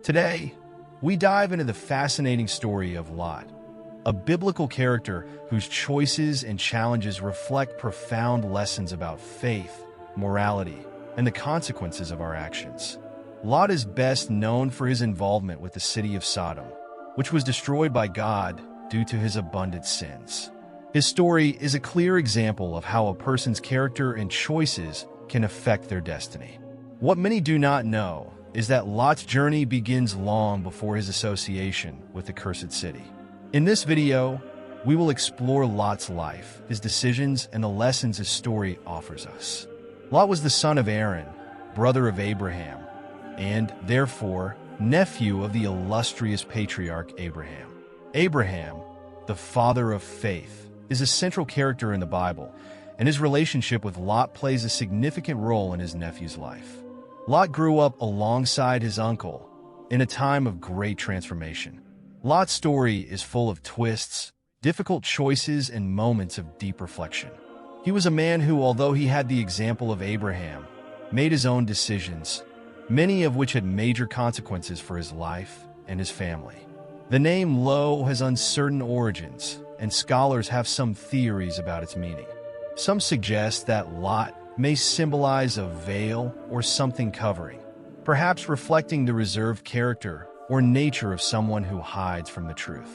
Today, we dive into the fascinating story of Lot, a biblical character whose choices and challenges reflect profound lessons about faith, morality, and the consequences of our actions. Lot is best known for his involvement with the city of Sodom, which was destroyed by God due to his abundant sins. His story is a clear example of how a person's character and choices can affect their destiny. What many do not know is that Lot's journey begins long before his association with the cursed city. In this video, we will explore Lot's life, his decisions, and the lessons his story offers us. Lot was the son of Aaron, brother of Abraham, and, therefore, nephew of the illustrious patriarch Abraham. Abraham, the father of faith, is a central character in the Bible, and his relationship with Lot plays a significant role in his nephew's life. Lot grew up alongside his uncle in a time of great transformation. Lot's story is full of twists, difficult choices, and moments of deep reflection. He was a man who, although he had the example of Abraham, made his own decisions, many of which had major consequences for his life and his family. The name Lo has uncertain origins, and scholars have some theories about its meaning. Some suggest that Lot may symbolize a veil or something covering, perhaps reflecting the reserved character or nature of someone who hides from the truth.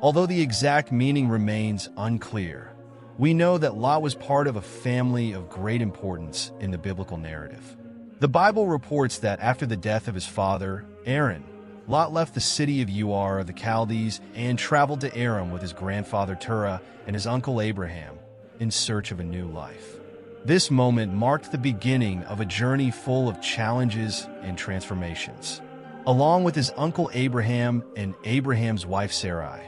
Although the exact meaning remains unclear, we know that Lot was part of a family of great importance in the biblical narrative. The Bible reports that after the death of his father, Aaron, Lot left the city of Ur of the Chaldees and traveled to Aram with his grandfather Terah and his uncle Abraham in search of a new life. This moment marked the beginning of a journey full of challenges and transformations. Along with his uncle Abraham and Abraham's wife Sarai,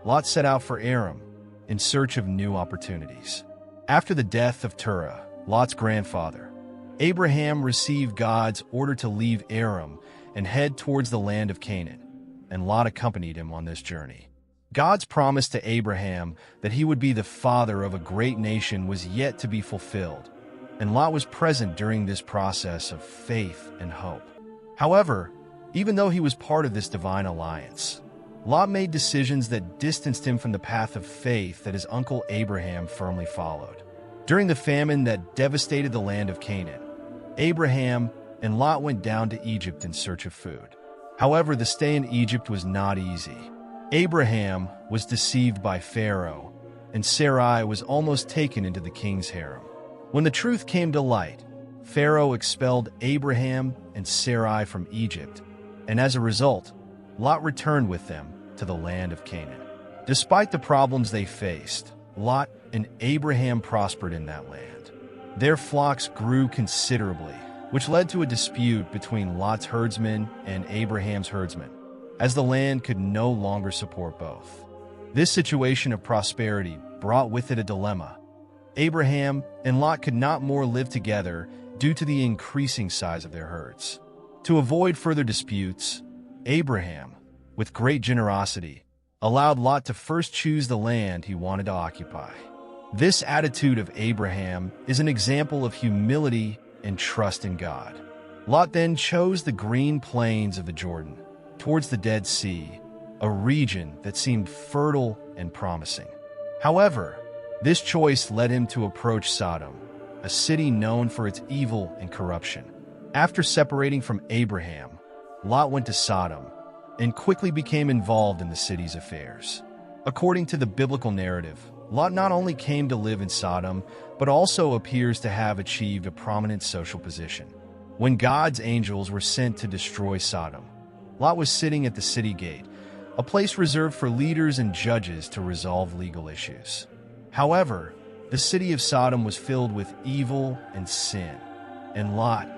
Lot set out for Aram in search of new opportunities. After the death of Terah, Lot's grandfather, Abraham received God's order to leave Aram and head towards the land of Canaan, and Lot accompanied him on this journey. God's promise to Abraham that he would be the father of a great nation was yet to be fulfilled, and Lot was present during this process of faith and hope. However, even though he was part of this divine alliance, Lot made decisions that distanced him from the path of faith that his uncle Abraham firmly followed. During the famine that devastated the land of Canaan, Abraham and Lot went down to Egypt in search of food. However, the stay in Egypt was not easy. Abraham was deceived by Pharaoh, and Sarai was almost taken into the king's harem. When the truth came to light, Pharaoh expelled Abraham and Sarai from Egypt, and as a result, Lot returned with them to the land of Canaan. Despite the problems they faced, Lot and Abraham prospered in that land. Their flocks grew considerably, which led to a dispute between Lot's herdsmen and Abraham's herdsmen, as the land could no longer support both. This situation of prosperity brought with it a dilemma. Abraham and Lot could not more live together due to the increasing size of their herds. To avoid further disputes, Abraham, with great generosity, allowed Lot to first choose the land he wanted to occupy. This attitude of Abraham is an example of humility and trust in God. Lot then chose the green plains of the Jordan, towards the Dead Sea, a region that seemed fertile and promising. However, this choice led him to approach Sodom, a city known for its evil and corruption. After separating from Abraham, Lot went to Sodom and quickly became involved in the city's affairs. According to the biblical narrative, Lot not only came to live in Sodom, but also appears to have achieved a prominent social position. When God's angels were sent to destroy Sodom, Lot was sitting at the city gate, a place reserved for leaders and judges to resolve legal issues. However, the city of Sodom was filled with evil and sin, and Lot,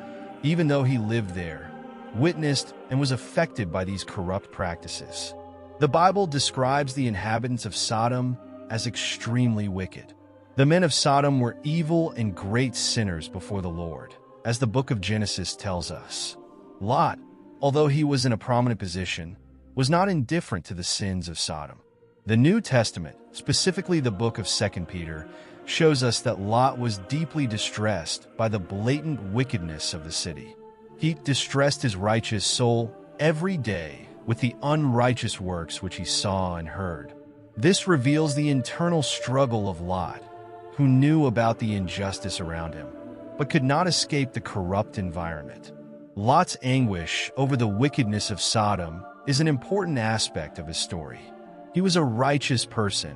even though he lived there, witnessed and was affected by these corrupt practices. The Bible describes the inhabitants of Sodom as extremely wicked. The men of Sodom were evil and great sinners before the Lord, as the book of Genesis tells us. Lot, although he was in a prominent position, was not indifferent to the sins of Sodom. The New Testament, specifically the book of 2 Peter, shows us that Lot was deeply distressed by the blatant wickedness of the city. He distressed his righteous soul every day with the unrighteous works which he saw and heard. This reveals the internal struggle of Lot, who knew about the injustice around him, but could not escape the corrupt environment. Lot's anguish over the wickedness of Sodom is an important aspect of his story. He was a righteous person,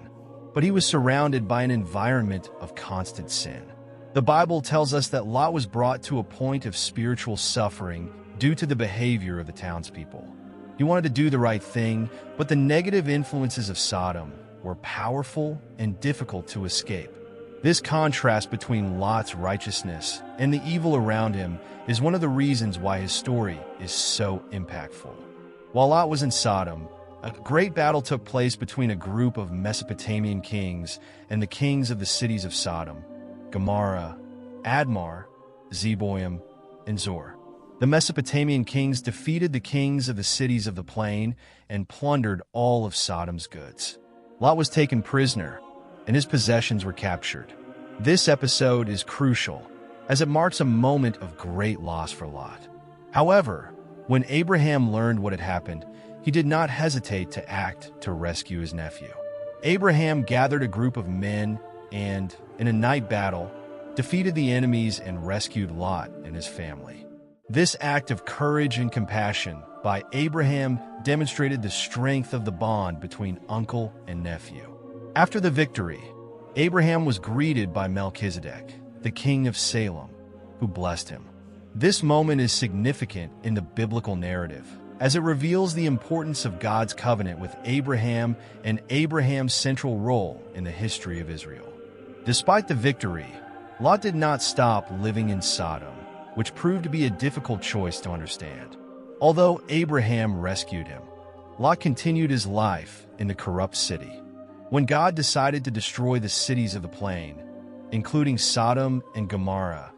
but he was surrounded by an environment of constant sin. The Bible tells us that Lot was brought to a point of spiritual suffering due to the behavior of the townspeople. He wanted to do the right thing, but the negative influences of Sodom were powerful and difficult to escape. This contrast between Lot's righteousness and the evil around him is one of the reasons why his story is so impactful. While Lot was in Sodom, a great battle took place between a group of Mesopotamian kings and the kings of the cities of Sodom, Gomorrah, Admar, Zeboim, and Zor. The Mesopotamian kings defeated the kings of the cities of the plain and plundered all of Sodom's goods. Lot was taken prisoner, and his possessions were captured. This episode is crucial, as it marks a moment of great loss for Lot. However, when Abraham learned what had happened, he did not hesitate to act to rescue his nephew. Abraham gathered a group of men and, in a night battle, defeated the enemies and rescued Lot and his family. This act of courage and compassion by Abraham demonstrated the strength of the bond between uncle and nephew. After the victory, Abraham was greeted by Melchizedek, the king of Salem, who blessed him. This moment is significant in the biblical narrative, as it reveals the importance of God's covenant with Abraham and Abraham's central role in the history of Israel. Despite the victory, Lot did not stop living in Sodom, which proved to be a difficult choice to understand. Although Abraham rescued him, Lot continued his life in the corrupt city. When God decided to destroy the cities of the plain, including Sodom and Gomorrah,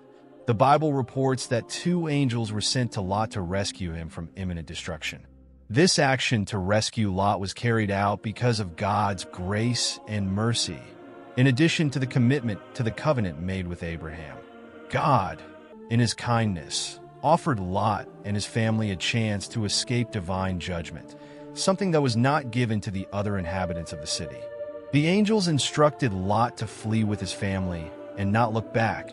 the Bible reports that 2 angels were sent to Lot to rescue him from imminent destruction. This action to rescue Lot was carried out because of God's grace and mercy, in addition to the commitment to the covenant made with Abraham. God, in his kindness, offered Lot and his family a chance to escape divine judgment, something that was not given to the other inhabitants of the city. The angels instructed Lot to flee with his family and not look back,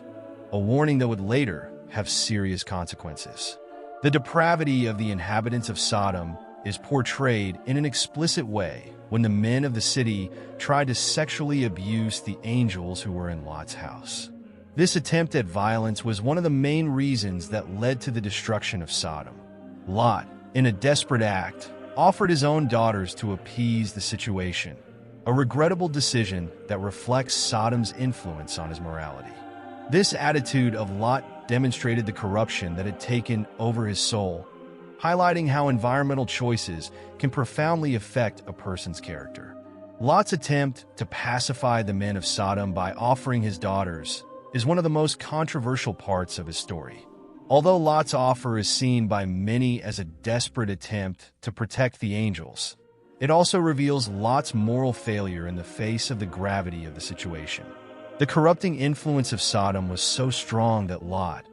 a warning that would later have serious consequences. The depravity of the inhabitants of Sodom is portrayed in an explicit way when the men of the city tried to sexually abuse the angels who were in Lot's house. This attempt at violence was one of the main reasons that led to the destruction of Sodom. Lot, in a desperate act, offered his own daughters to appease the situation, a regrettable decision that reflects Sodom's influence on his morality. This attitude of Lot demonstrated the corruption that had taken over his soul, highlighting how environmental choices can profoundly affect a person's character. Lot's attempt to pacify the men of Sodom by offering his daughters is one of the most controversial parts of his story. Although Lot's offer is seen by many as a desperate attempt to protect the angels, it also reveals Lot's moral failure in the face of the gravity of the situation. The corrupting influence of Sodom was so strong that Lot,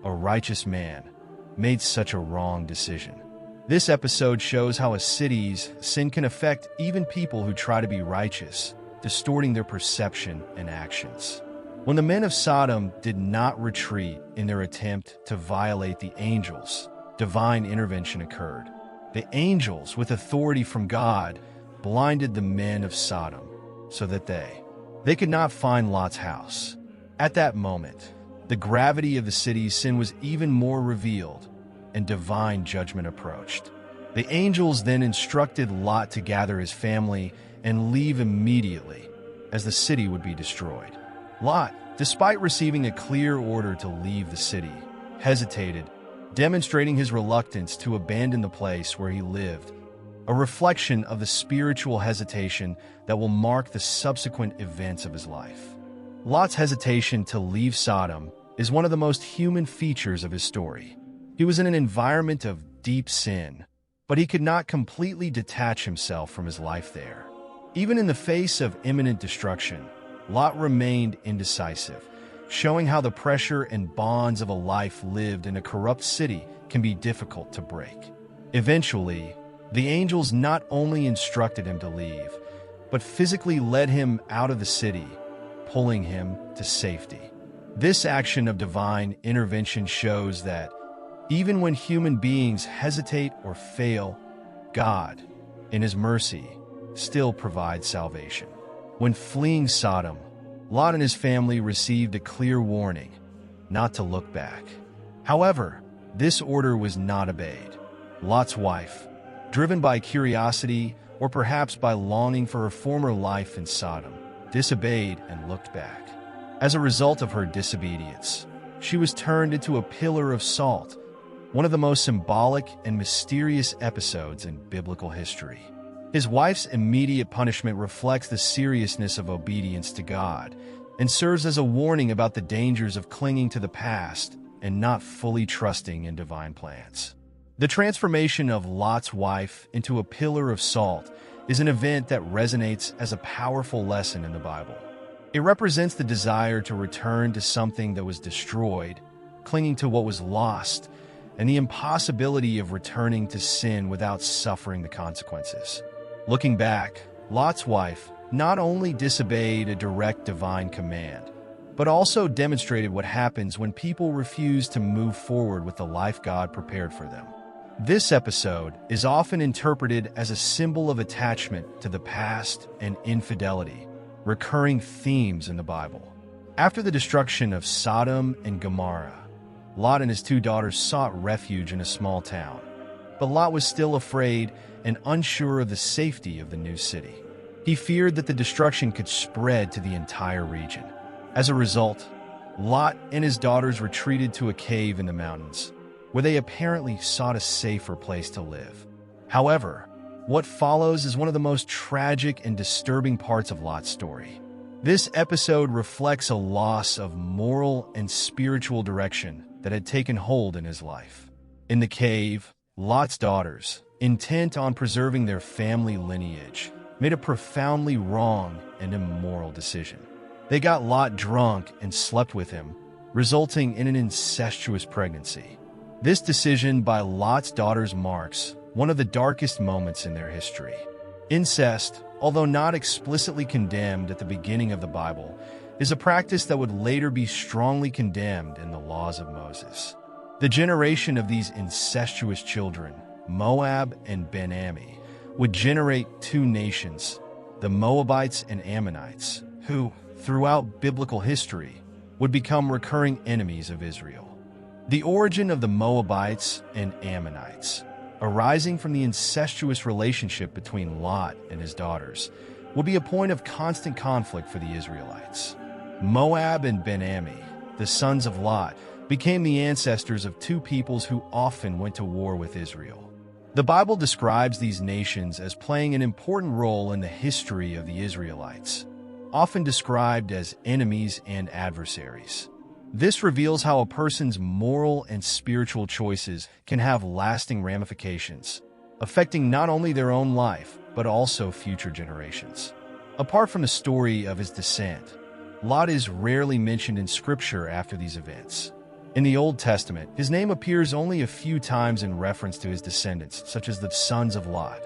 a righteous man, made such a wrong decision. This episode shows how a city's sin can affect even people who try to be righteous, distorting their perception and actions. When the men of Sodom did not retreat in their attempt to violate the angels, divine intervention occurred. The angels, with authority from God, blinded the men of Sodom so that they could not find Lot's house. At that moment, the gravity of the city's sin was even more revealed, and divine judgment approached. The angels then instructed Lot to gather his family and leave immediately, as the city would be destroyed. Lot, despite receiving a clear order to leave the city, hesitated, demonstrating his reluctance to abandon the place where he lived, a reflection of the spiritual hesitation that will mark the subsequent events of his life. Lot's hesitation to leave Sodom is one of the most human features of his story. He was in an environment of deep sin, but he could not completely detach himself from his life there. Even in the face of imminent destruction, Lot remained indecisive, showing how the pressure and bonds of a life lived in a corrupt city can be difficult to break. Eventually, the angels not only instructed him to leave, but physically led him out of the city, pulling him to safety. This action of divine intervention shows that even when human beings hesitate or fail, God, in His mercy, still provides salvation. When fleeing Sodom, Lot and his family received a clear warning not to look back. However, this order was not obeyed. Lot's wife, driven by curiosity or perhaps by longing for her former life in Sodom, disobeyed and looked back. As a result of her disobedience, she was turned into a pillar of salt, one of the most symbolic and mysterious episodes in biblical history. His wife's immediate punishment reflects the seriousness of obedience to God and serves as a warning about the dangers of clinging to the past and not fully trusting in divine plans. The transformation of Lot's wife into a pillar of salt is an event that resonates as a powerful lesson in the Bible. It represents the desire to return to something that was destroyed, clinging to what was lost, and the impossibility of returning to sin without suffering the consequences. Looking back, Lot's wife not only disobeyed a direct divine command, but also demonstrated what happens when people refuse to move forward with the life God prepared for them. This episode is often interpreted as a symbol of attachment to the past and infidelity, recurring themes in the Bible. After the destruction of Sodom and Gomorrah, Lot and his 2 daughters sought refuge in a small town, but Lot was still afraid and unsure of the safety of the new city. He feared that the destruction could spread to the entire region. As a result, Lot and his daughters retreated to a cave in the mountains, where they apparently sought a safer place to live. However, what follows is one of the most tragic and disturbing parts of Lot's story. This episode reflects a loss of moral and spiritual direction that had taken hold in his life. In the cave, Lot's daughters, intent on preserving their family lineage, made a profoundly wrong and immoral decision. They got Lot drunk and slept with him, resulting in an incestuous pregnancy. This decision by Lot's daughters marks one of the darkest moments in their history. Incest, although not explicitly condemned at the beginning of the Bible, is a practice that would later be strongly condemned in the laws of Moses. The generation of these incestuous children, Moab and Ben-Ammi, would generate 2 nations, the Moabites and Ammonites, who, throughout biblical history, would become recurring enemies of Israel. The origin of the Moabites and Ammonites, arising from the incestuous relationship between Lot and his daughters, will be a point of constant conflict for the Israelites. Moab and Ben-Ammi, the sons of Lot, became the ancestors of 2 peoples who often went to war with Israel. The Bible describes these nations as playing an important role in the history of the Israelites, often described as enemies and adversaries. This reveals how a person's moral and spiritual choices can have lasting ramifications, affecting not only their own life, but also future generations. Apart from the story of his descent, Lot is rarely mentioned in Scripture after these events. In the Old Testament, his name appears only a few times in reference to his descendants, such as the sons of Lot.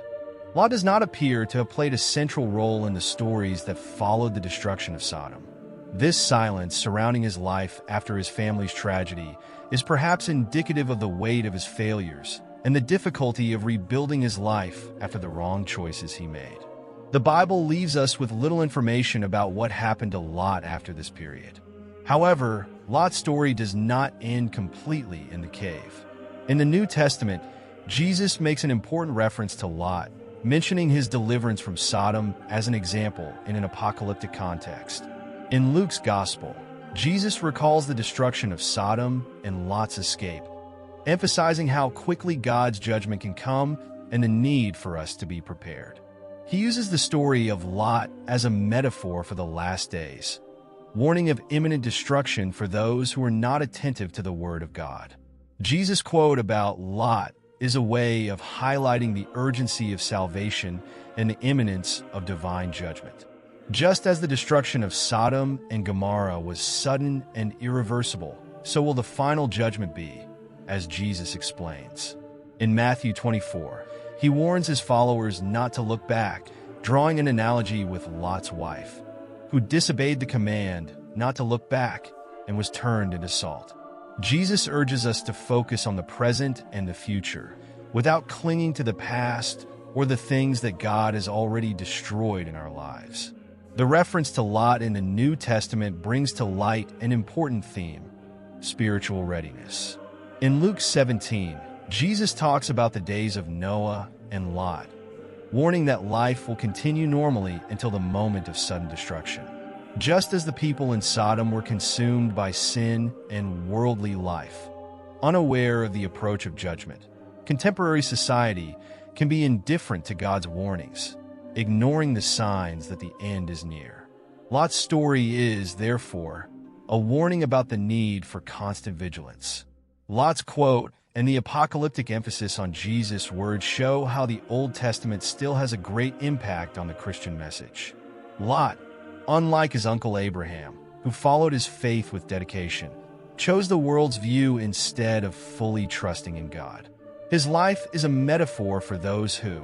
Lot does not appear to have played a central role in the stories that followed the destruction of Sodom. This silence surrounding his life after his family's tragedy is perhaps indicative of the weight of his failures and the difficulty of rebuilding his life after the wrong choices he made. The Bible leaves us with little information about what happened to Lot after this period. However, Lot's story does not end completely in the cave. In the New Testament, Jesus makes an important reference to Lot, mentioning his deliverance from Sodom as an example in an apocalyptic context. In Luke's Gospel, Jesus recalls the destruction of Sodom and Lot's escape, emphasizing how quickly God's judgment can come and the need for us to be prepared. He uses the story of Lot as a metaphor for the last days, warning of imminent destruction for those who are not attentive to the Word of God. Jesus' quote about Lot is a way of highlighting the urgency of salvation and the imminence of divine judgment. Just as the destruction of Sodom and Gomorrah was sudden and irreversible, so will the final judgment be, as Jesus explains. In Matthew 24, he warns his followers not to look back, drawing an analogy with Lot's wife, who disobeyed the command not to look back and was turned into salt. Jesus urges us to focus on the present and the future, without clinging to the past or the things that God has already destroyed in our lives. The reference to Lot in the New Testament brings to light an important theme: spiritual readiness. In Luke 17, Jesus talks about the days of Noah and Lot, warning that life will continue normally until the moment of sudden destruction. Just as the people in Sodom were consumed by sin and worldly life, unaware of the approach of judgment, contemporary society can be indifferent to God's warnings, ignoring the signs that the end is near. Lot's story is, therefore, a warning about the need for constant vigilance. Lot's quote and the apocalyptic emphasis on Jesus' words show how the Old Testament still has a great impact on the Christian message. Lot, unlike his uncle Abraham, who followed his faith with dedication, chose the world's view instead of fully trusting in God. His life is a metaphor for those who,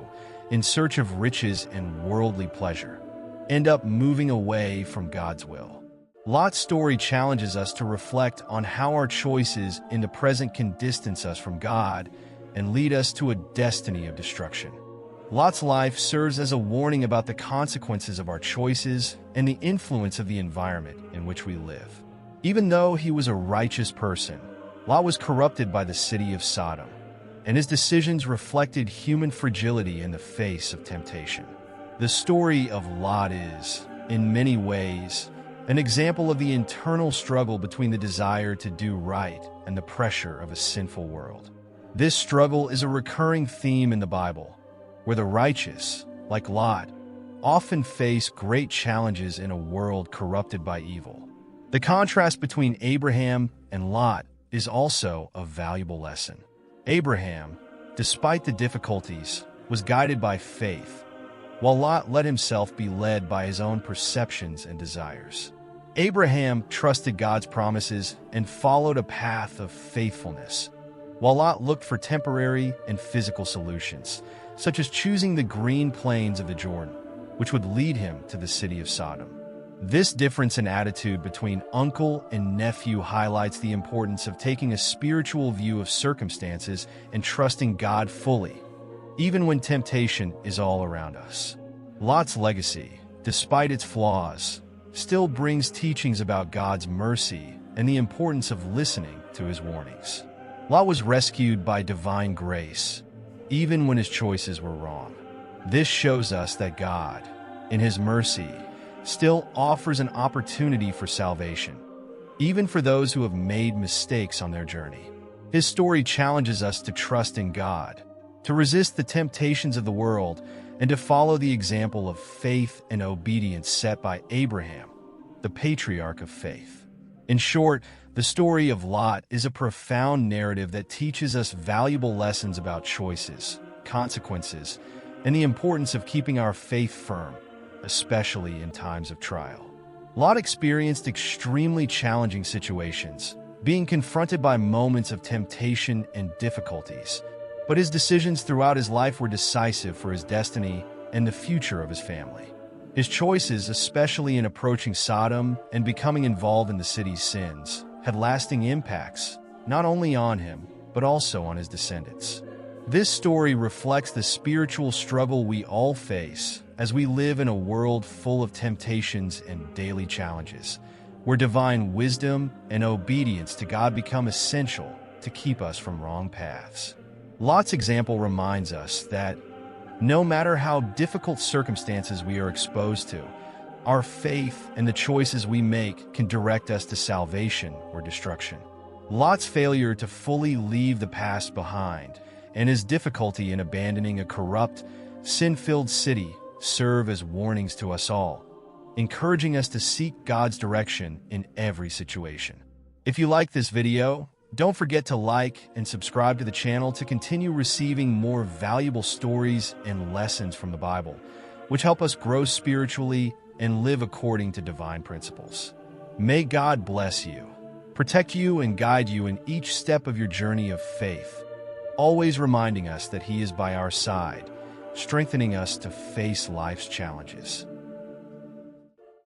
in search of riches and worldly pleasure, end up moving away from God's will. Lot's story challenges us to reflect on how our choices in the present can distance us from God and lead us to a destiny of destruction. Lot's life serves as a warning about the consequences of our choices and the influence of the environment in which we live. Even though he was a righteous person, Lot was corrupted by the city of Sodom, and his decisions reflected human fragility in the face of temptation. The story of Lot is, in many ways, an example of the internal struggle between the desire to do right and the pressure of a sinful world. This struggle is a recurring theme in the Bible, where the righteous, like Lot, often face great challenges in a world corrupted by evil. The contrast between Abraham and Lot is also a valuable lesson. Abraham, despite the difficulties, was guided by faith, while Lot let himself be led by his own perceptions and desires. Abraham trusted God's promises and followed a path of faithfulness, while Lot looked for temporary and physical solutions, such as choosing the green plains of the Jordan, which would lead him to the city of Sodom. This difference in attitude between uncle and nephew highlights the importance of taking a spiritual view of circumstances and trusting God fully, even when temptation is all around us. Lot's legacy, despite its flaws, still brings teachings about God's mercy and the importance of listening to his warnings. Lot was rescued by divine grace, even when his choices were wrong. This shows us that God, in his mercy, still offers an opportunity for salvation, even for those who have made mistakes on their journey. His story challenges us to trust in God, to resist the temptations of the world, and to follow the example of faith and obedience set by Abraham, the patriarch of faith. In short, the story of Lot is a profound narrative that teaches us valuable lessons about choices, consequences, and the importance of keeping our faith firm, especially in times of trial. Lot experienced extremely challenging situations, being confronted by moments of temptation and difficulties, but his decisions throughout his life were decisive for his destiny and the future of his family. His choices, especially in approaching Sodom and becoming involved in the city's sins, had lasting impacts, not only on him, but also on his descendants. This story reflects the spiritual struggle we all face as we live in a world full of temptations and daily challenges, where divine wisdom and obedience to God become essential to keep us from wrong paths. Lot's example reminds us that no matter how difficult circumstances we are exposed to, our faith and the choices we make can direct us to salvation or destruction. Lot's failure to fully leave the past behind and his difficulty in abandoning a corrupt, sin-filled city serve as warnings to us all, encouraging us to seek God's direction in every situation. If you like this video, don't forget to like and subscribe to the channel to continue receiving more valuable stories and lessons from the Bible, which help us grow spiritually and live according to divine principles. May God bless you, protect you, and guide you in each step of your journey of faith. always reminding us that He is by our side, strengthening us to face life's challenges.